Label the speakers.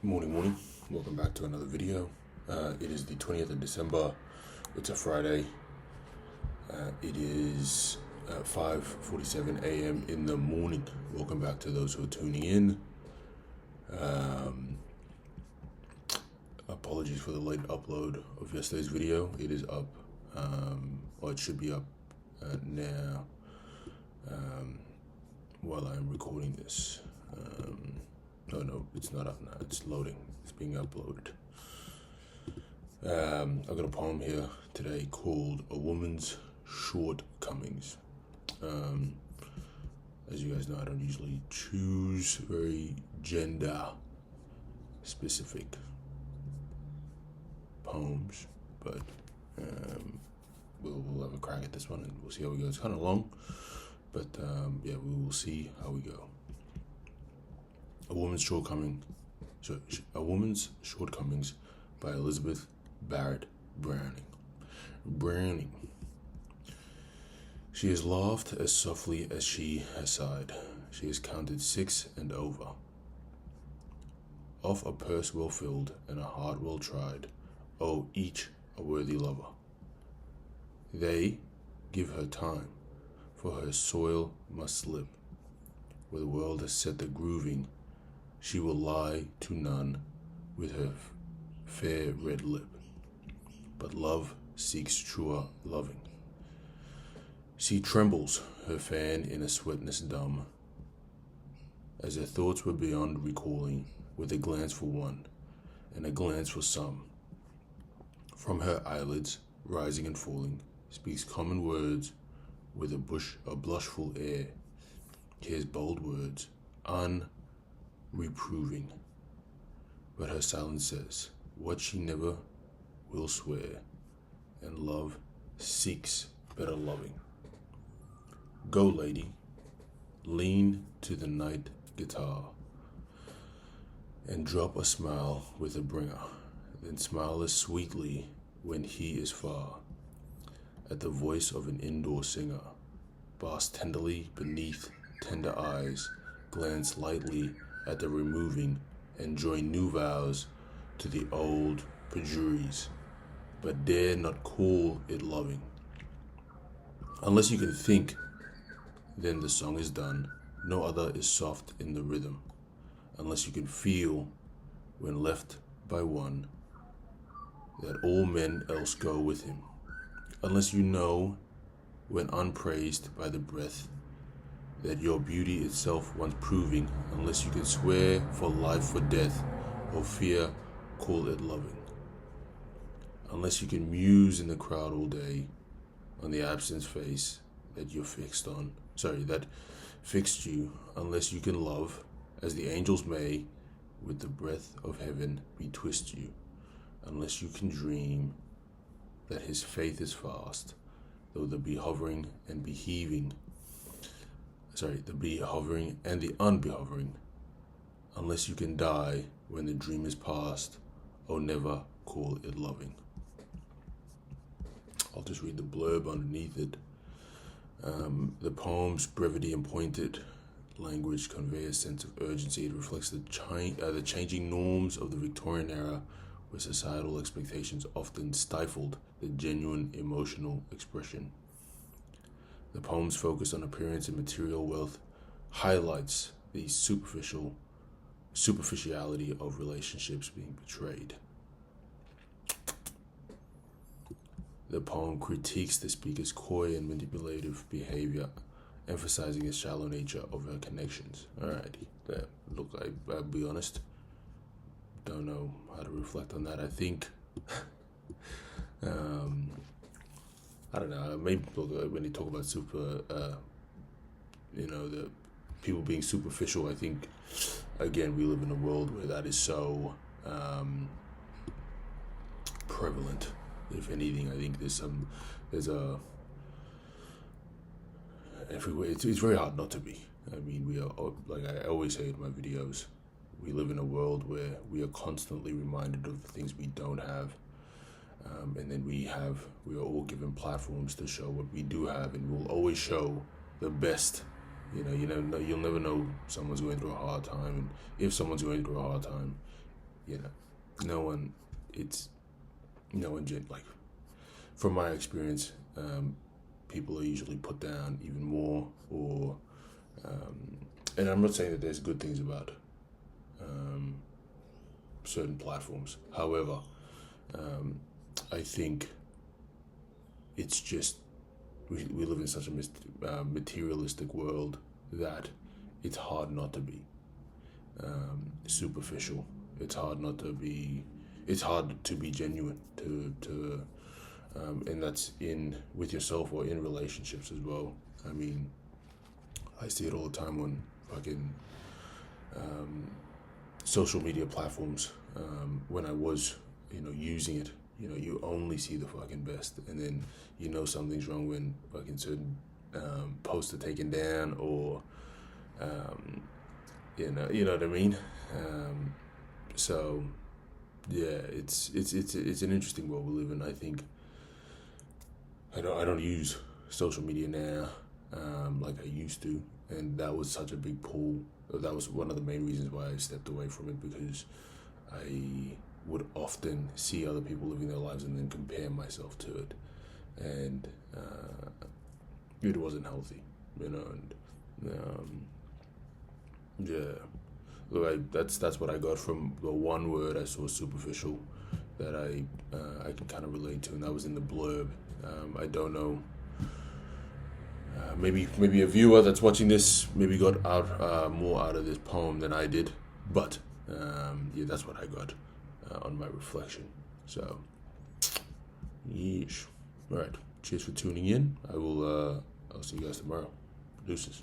Speaker 1: Morning. Welcome back to another video. It is the 20th of December. It's a Friday. It is 5:47 a.m. in the morning. Welcome back to those who are tuning in. Apologies for the late upload of yesterday's video. It is up, or it should be up now while I'm recording this. No, it's not up now. It's loading. It's being uploaded. I've got a poem here today called A Woman's Shortcomings. As you guys know, I don't usually choose very gender specific poems, but we'll have a crack at this one and we'll see how we go. It's kind of long, but we will see how we go. A Woman's Shortcomings by Elizabeth Barrett Browning. She has laughed as softly as she has sighed. She has counted 6 and over. Of a purse well filled and a heart well tried, oh, each a worthy lover. They give her time, for her soil must slip. Where the world has set the grooving, she will lie to none with her fair red lip. But love seeks truer loving. She trembles, her fan in a sweetness dumb, as her thoughts were beyond recalling, with a glance for one, and a glance for some. From her eyelids, rising and falling, speaks common words with a blushful air. Hears bold words, reproving, but her silence says what she never will swear, and love seeks better loving. Go, lady, lean to the night guitar, and drop a smile with a bringer, then smile as sweetly when he is far. At the voice of an indoor singer, bask tenderly beneath tender eyes, glance lightly at the removing, and join new vows to the old perjuries, but dare not call it loving. Unless you can think, then the song is done. No other is soft in the rhythm. Unless you can feel, when left by one, that all men else go with him. Unless you know, when unpraised by the breath, that your beauty itself wants proving. Unless you can swear for life or death, or fear call it loving. Unless you can muse in the crowd all day on the absent face that that fixed you. Unless you can love as the angels may, with the breath of heaven betwist you. Unless you can dream that his faith is fast, though the bee hovering and the bee hovering and the unbehovering. Unless you can die when the dream is past, oh, never call it loving. I'll just read the blurb underneath it. The poem's brevity and pointed language convey a sense of urgency. It reflects the changing norms of the Victorian era, where societal expectations often stifled the genuine emotional expression. The poem's focus on appearance and material wealth highlights the superficiality of relationships being portrayed. The poem critiques the speaker's coy and manipulative behavior, emphasizing the shallow nature of her connections. Alrighty, look, I'll be honest, don't know how to reflect on that. I think, I don't know, maybe when they talk about the people being superficial, I think, again, we live in a world where that is so prevalent. If anything, I think everywhere. It's very hard not to be. I mean, we are, like I always say in my videos, we live in a world where we are constantly reminded of the things we don't have, and then we are all given platforms to show what we do have, and we'll always show the best. You'll never know someone's going through a hard time, and if someone's going through a hard time, you know, no one, it's no one like from my experience, people are usually put down even more, or and I'm not saying that there's good things about um, certain platforms. However, I think it's just we live in such a materialistic world that it's hard not to be superficial. It's hard not to be. It's hard to be genuine. And that's in with yourself or in relationships as well. I mean, I see it all the time on fucking social media platforms. When I was, using it, you only see the fucking best, and then something's wrong when fucking certain posts are taken down, or you know what I mean. So yeah, it's an interesting world we live in. I think I don't use social media now like I used to, and that was such a big pull. That was one of the main reasons why I stepped away from it, because I would often see other people living their lives and then compare myself to it, and it wasn't healthy, And yeah, look, that's what I got from the one word I saw, superficial, that I can kind of relate to, and that was in the blurb. I don't know. Maybe a viewer that's watching this maybe got out more out of this poem than I did, but yeah, that's what I got on my reflection. So, yeesh. All right. Cheers for tuning in. I'll see you guys tomorrow. Deuces.